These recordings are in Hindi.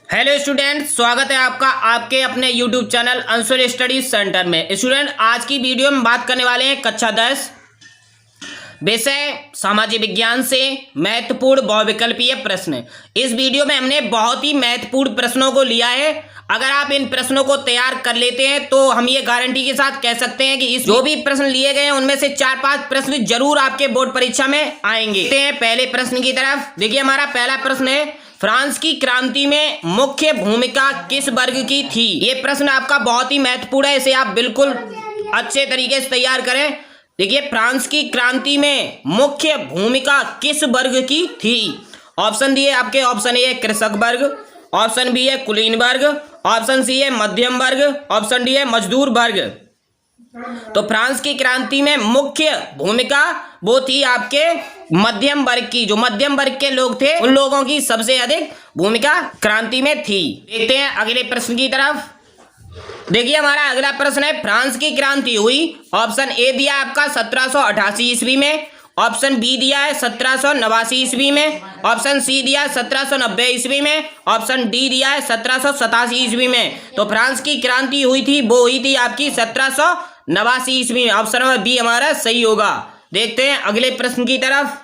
हेलो स्टूडेंट, स्वागत है आपका आपके अपने YouTube channel Anshul study centre में। स्टूडेंट, आज की वीडियो में बात करने वाले हैं कक्षा 10 विषय सामाजिक विज्ञान से महत्वपूर्ण बहुविकल्पीय प्रश्न। इस वीडियो में हमने बहुत ही महत्वपूर्ण प्रश्नों को लिया है। अगर आप इन प्रश्नों को तैयार कर लेते हैं तो हम ये गारंटी के साथ कह सकते हैं कि इस जो भी प्रश्न लिए गए हैं उनमें से 4-5 प्रश्न जरूर आपके बोर्ड परीक्षा में आएंगे। देखते हैं पहले प्रश्न की तरफ। देखिए, हमारा पहला प्रश्न है, फ्रांस की क्रांति में मुख्य भूमिका किस वर्ग की थी। ये प्रश्न आपका बहुत ही महत्वपूर्ण है, इसे आप बिल्कुल अच्छे तरीके से तैयार करें। देखिए, फ्रांस की क्रांति में मुख्य भूमिका किस वर्ग की थी। ऑप्शन दिए आपके, ऑप्शन ए कृषक वर्ग, ऑप्शन बी है कुलीन वर्ग, ऑप्शन सी है मध्यम वर्ग, ऑप्शन डी है मजदूर वर्ग। तो फ्रांस की क्रांति में मुख्य भूमिका वो थी आपके मध्यम वर्ग की। जो मध्यम वर्ग के लोग थे उन लोगों की सबसे अधिक भूमिका क्रांति में थी। देखते हैं अगले प्रश्न की तरफ। देखिए, हमारा अगला प्रश्न है, फ्रांस की क्रांति हुई। ऑप्शन ए दिया आपका 1788 ईस्वी में, ऑप्शन बी दिया है 1789 ईस्वी में, ऑप्शन सी दिया है 1790 ईस्वी में, ऑप्शन डी दिया है 1787 ईस्वी में। तो फ्रांस की क्रांति हुई थी वो हुई थी आपकी 1789 ईस्वी में। ऑप्शन नंबर बी हमारा सही होगा। देखते हैं अगले प्रश्न की तरफ।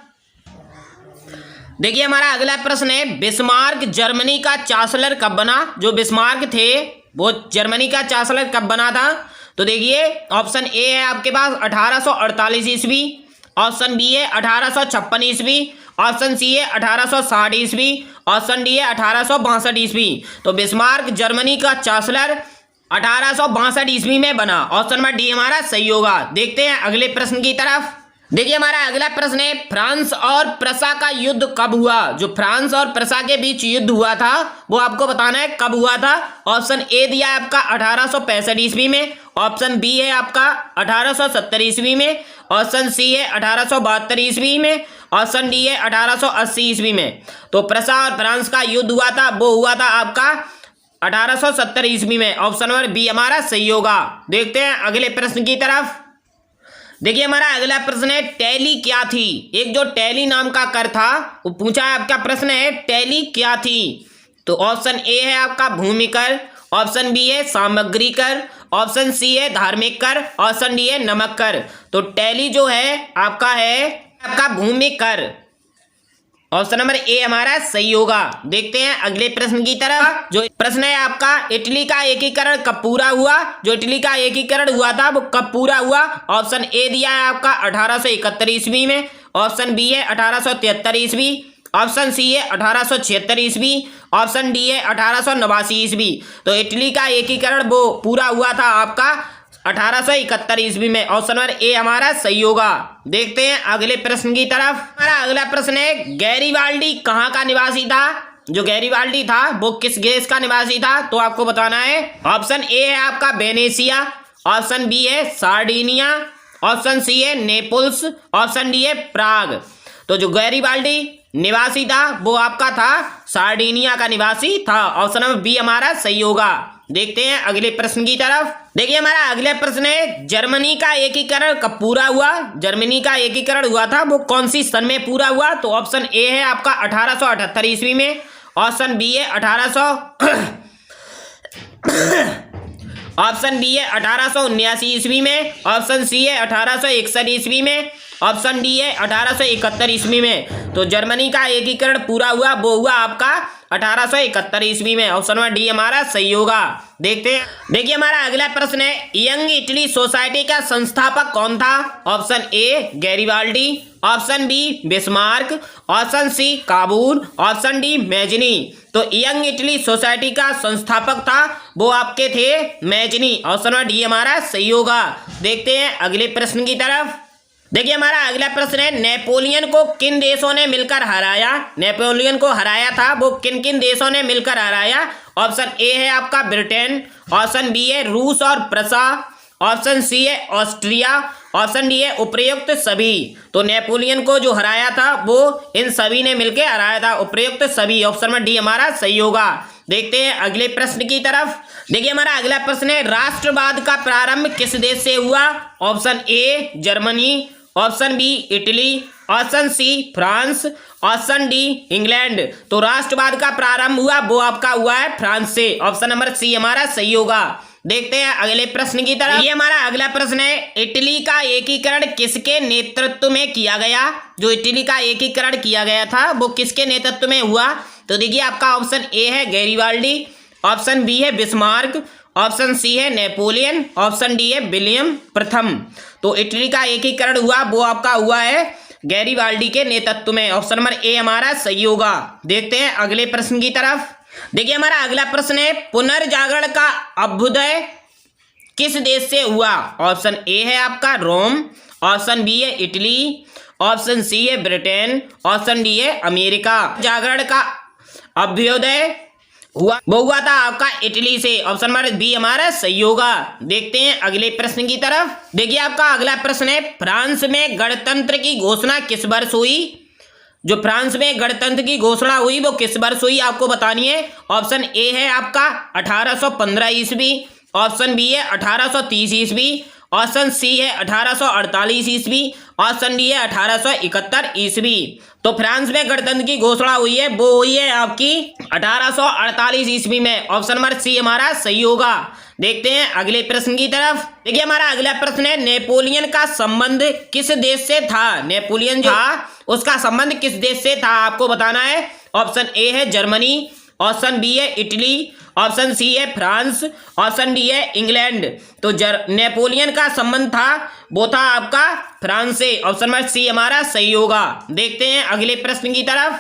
देखिए, हमारा अगला प्रश्न है, बिस्मार्क जर्मनी का चांसलर कब बना। जो बिस्मार्क थे वो जर्मनी का चांसलर कब बना था। तो देखिए, ऑप्शन ए है आपके पास 1848 ईस्वी, ऑप्शन बी है 1856 ईस्वी, ऑप्शन सी है 1860 ईस्वी, ऑप्शन डी है 1862 ईस्वी। तो बिस्मार्क जर्मनी का चांसलर 1862 ईस्वी में बना। ऑप्शन नंबर डी हमारा सही होगा। देखते हैं अगले प्रश्न की तरफ। देखिए, हमारा अगला प्रश्न है, फ्रांस और प्रसा का युद्ध कब हुआ। जो फ्रांस और प्रसा के बीच युद्ध हुआ था वो आपको बताना है कब हुआ था। ऑप्शन ए दिया है आपका 1865 ईस्वी में, ऑप्शन बी है आपका 1870 ईस्वी में, ऑप्शन सी है 1872 ईस्वी में, ऑप्शन डी है 1880 ईस्वी में। तो प्रसा और फ्रांस का युद्ध हुआ था वो हुआ था आपका 1870 ईस्वी में। ऑप्शन नंबर बी हमारा सही होगा। देखते हैं अगले प्रश्न की तरफ। देखिए, हमारा अगला प्रश्न है, टैली क्या थी। एक जो टैली नाम का कर था वो पूछा है आपका प्रश्न है, टैली क्या थी। तो ऑप्शन ए है आपका भूमि कर, ऑप्शन बी है सामग्री कर, ऑप्शन सी है धार्मिक कर, ऑप्शन डी है नमक कर। तो टैली जो है आपका भूमि कर। ऑप्शन नंबर ए हमारा सही होगा। देखते हैं अगले प्रश्न की तरफ। जो प्रश्न है आपका, इटली का एकीकरण कब पूरा हुआ। जो इटली का एकीकरण हुआ था वो कब पूरा हुआ। ऑप्शन ए दिया है आपका 1871 ईस्वी में, ऑप्शन बी है 1873 ईस्वी, ऑप्शन सी है 1876 ईस्वी, ऑप्शन डी है 1889 ईस्वी। तो इटली का एकीकरण वो पूरा हुआ था आपका 1871 ईस्वी में। ऑप्शन नंबर ए हमारा सही होगा। देखते हैं अगले प्रश्न की तरफ। हमारा अगला प्रश्न है, गैरीबाल्डी कहाँ का निवासी था। जो गैरीबाल्डी था वो किस देश का निवासी था। तो आपको बताना है, ऑप्शन ए है आपका वेनेशिया, ऑप्शन बी है सार्डिनिया, ऑप्शन सी है नेपल्स, ऑप्शन डी है प्राग। तो जो गैरीबाल्डी निवासी था वो आपका था सार्डिनिया का निवासी था। ऑप्शन नंबर बी हमारा सही होगा। देखते हैं अगले प्रश्न की तरफ। देखिए, हमारा अगला प्रश्न है, जर्मनी का एकीकरण कब पूरा हुआ। जर्मनी का एकीकरण हुआ था वो कौन सी सन में पूरा हुआ। तो ऑप्शन ए है आपका 1878 ईस्वी में, ऑप्शन बी है 1879 ईस्वी में, ऑप्शन सी है 1861 ईस्वी में, ऑप्शन डी है 1871 ईस्वी में। तो जर्मनी का एकीकरण पूरा हुआ वो हुआ आपका 1871 ईस्वी में। ऑप्शन नंबर डी हमारा सही होगा। देखते हैं। देखिए, हमारा अगला प्रश्न है, यंग इटली सोसाइटी का संस्थापक कौन था। Option A Garibaldi, option B Bismarck, option C Cavour, option D Mazzini. तो यंग इटली सोसाइटी का संस्थापक था वो आपके थे मैजनी। ऑप्शन नंबर डी हमारा सही होगा। देखते हैं अगले प्रश्न की तरफ। देखिए, हमारा अगला प्रश्न है, नेपोलियन को किन देशों ने मिलकर हराया। नेपोलियन को हराया था वो किन किन देशों ने मिलकर हराया। ऑप्शन ए है आपका ब्रिटेन, ऑप्शन बी है रूस और प्रसा, ऑप्शन सी है ऑस्ट्रिया, ऑप्शन डी है उपयुक्त सभी। तो नेपोलियन को जो हराया था वो इन सभी ने मिलकर हराया था, उपयुक्त सभी। ऑप्शन नंबर डी हमारा सही होगा। देखते हैं अगले प्रश्न की तरफ। देखिए, हमारा अगला प्रश्न है, राष्ट्रवाद का प्रारंभ किस देश से हुआ। Option A Germany, option B Italy, option C France, option D England. तो राष्ट्रवाद का प्रारंभ हुआ वो आपका हुआ है फ्रांस से। ऑप्शन नंबर सी हमारा सही होगा। देखते हैं अगले प्रश्न की तरफ। ये हमारा अगला प्रश्न है, इटली का एकीकरण किसके नेतृत्व में किया गया? जो इटली का एकीकरण किया गया था वो किसके नेतृत्व में हुआ? तो देखिए आपका ऑप्शन ए है गैरिबाल्डी, ऑप्शन बी है बिस्मार्क, ऑप्शन सी है नेपोलियन, ऑप्शन डी है विलियम प्रथम। तो इटली का एकीकरण हुआ वो आपका हुआ है गैरिबाल्डी के नेतृत्व में। ऑप्शन नंबर ए हमारा सही होगा। देखते हैं अगले प्रश्न की तरफ। देखिए हमारा अगला प्रश्न है, पुनर्जागरण का अभ्युदय किस देश से हुआ? ऑप्शन ए है आपका रोम, ऑप्शन बी है इटली, ऑप्शन सी है ब्रिटेन, ऑप्शन डी है अमेरिका। जागरण का अभ्युदय वो हुआ था आपका इटली से। ऑप्शन नंबर बी हमारा सही होगा। देखते हैं अगले प्रश्न की तरफ। देखिए आपका अगला प्रश्न है, फ्रांस में गणतंत्र की घोषणा किस वर्ष हुई? जो फ्रांस में गणतंत्र की घोषणा हुई वो किस वर्ष हुई आपको बतानी है। ऑप्शन ए है आपका 1815 ईस्वी, ऑप्शन बी है 1830 ईस्वी, ऑप्शन सी है 1848 ईस्वी, ऑप्शन डी है 1871 ईस्वी। तो फ्रांस में गणतंत्र की घोषणा हुई है वो हुई है आपकी 1848 ईस्वी में। ऑप्शन नंबर सी हमारा सही होगा। देखते हैं अगले प्रश्न की तरफ। देखिए हमारा अगला प्रश्न है, नेपोलियन का संबंध किस देश से था? नेपोलियन जो था उसका संबंध किस देश से था आपको बताना है। ऑप्शन ए है जर्मनी, ऑप्शन बी है इटली, ऑप्शन सी है फ्रांस, ऑप्शन डी है इंग्लैंड। तो नेपोलियन का संबंध था वो था आपका फ्रांस से। ऑप्शन नंबर सी हमारा सही होगा। देखते हैं अगले प्रश्न की तरफ।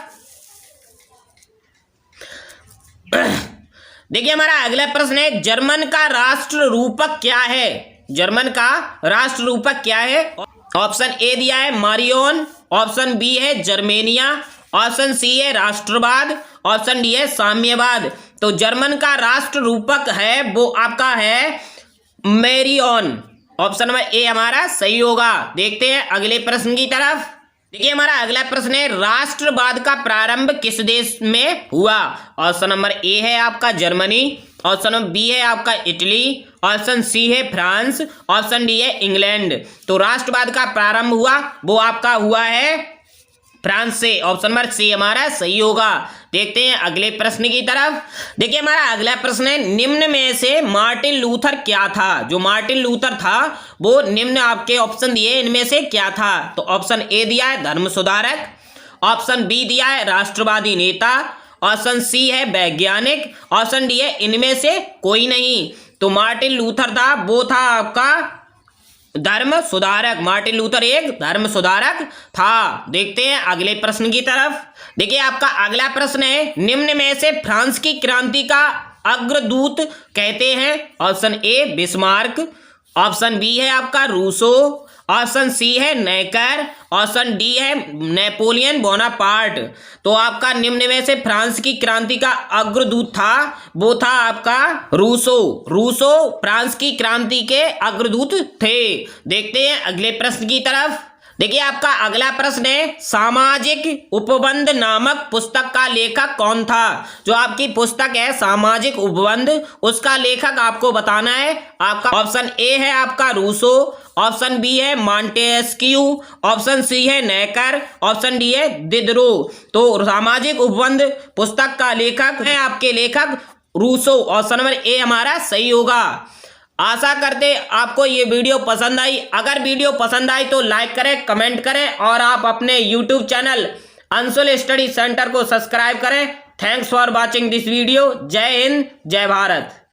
देखिए हमारा अगला प्रश्न है, जर्मन का राष्ट्र रूपक क्या है? जर्मन का राष्ट्र रूपक क्या है? ऑप्शन ए दिया है मारियोन, ऑप्शन बी है जर्मेनिया, ऑप्शन सी है राष्ट्रवाद, ऑप्शन डी है साम्यवाद। तो जर्मन का राष्ट्र रूपक है वो आपका है मैरियन। ऑप्शन नंबर ए हमारा सही होगा। देखते हैं अगले प्रश्न की तरफ। देखिए हमारा अगला प्रश्न है, राष्ट्रवाद का प्रारंभ किस देश में हुआ? ऑप्शन नंबर ए है आपका जर्मनी, ऑप्शन नंबर बी है आपका इटली, ऑप्शन सी है फ्रांस, ऑप्शन डी है इंग्लैंड। तो राष्ट्रवाद का प्रारंभ हुआ वो आपका हुआ है फ्रांस से। ऑप्शन नंबर सी हमारा सही होगा। देखते हैं अगले प्रश्न की तरफ। देखिए हमारा अगला प्रश्न है, निम्न में से मार्टिन लूथर क्या था? जो मार्टिन लूथर था वो निम्न आपके ऑप्शन दिए इनमें से क्या था? तो ऑप्शन ए दिया है धर्म सुधारक, ऑप्शन बी दिया है राष्ट्रवादी नेता, ऑप्शन सी है वैज्ञानिक, ऑप्शन डी है इनमें से कोई नहीं। तो मार्टिन लूथर था वो था आपका धर्म सुधारक। मार्टिन लूथर एक धर्म सुधारक था। देखते हैं अगले प्रश्न की तरफ। देखिए आपका अगला प्रश्न है, निम्न में से फ्रांस की क्रांति का अग्रदूत कहते हैं? Option A Bismarck, option B है आपका रूसो, ऑप्शन सी है नेकर, ऑप्शन डी है नेपोलियन बोनापार्ट। तो आपका निम्न में से फ्रांस की क्रांति का अग्रदूत था वो था आपका रूसो। रूसो फ्रांस की क्रांति के अग्रदूत थे। देखते हैं अगले प्रश्न की तरफ। देखिए आपका अगला प्रश्न है, सामाजिक उपबंध नामक पुस्तक का लेखक कौन था? जो आपकी पुस्तक है सामाजिक उपबंध उसका लेखक आपको बताना है। आपका ऑप्शन ए है आपका रूसो, ऑप्शन बी है मॉन्टेस्क्यू, ऑप्शन सी है नेकर, ऑप्शन डी है दिदरो। तो सामाजिक उपबंध पुस्तक का लेखक है आपके लेखक रूसो। ऑप्शन नंबर ए हमारा सही होगा। आशा करते आपको ये वीडियो पसंद आई। अगर वीडियो पसंद आई तो लाइक करें, कमेंट करें और आप अपने YouTube channel Anshul study centre को सब्सक्राइब करें। Thanks for watching this video. जय हिंद, जय भारत।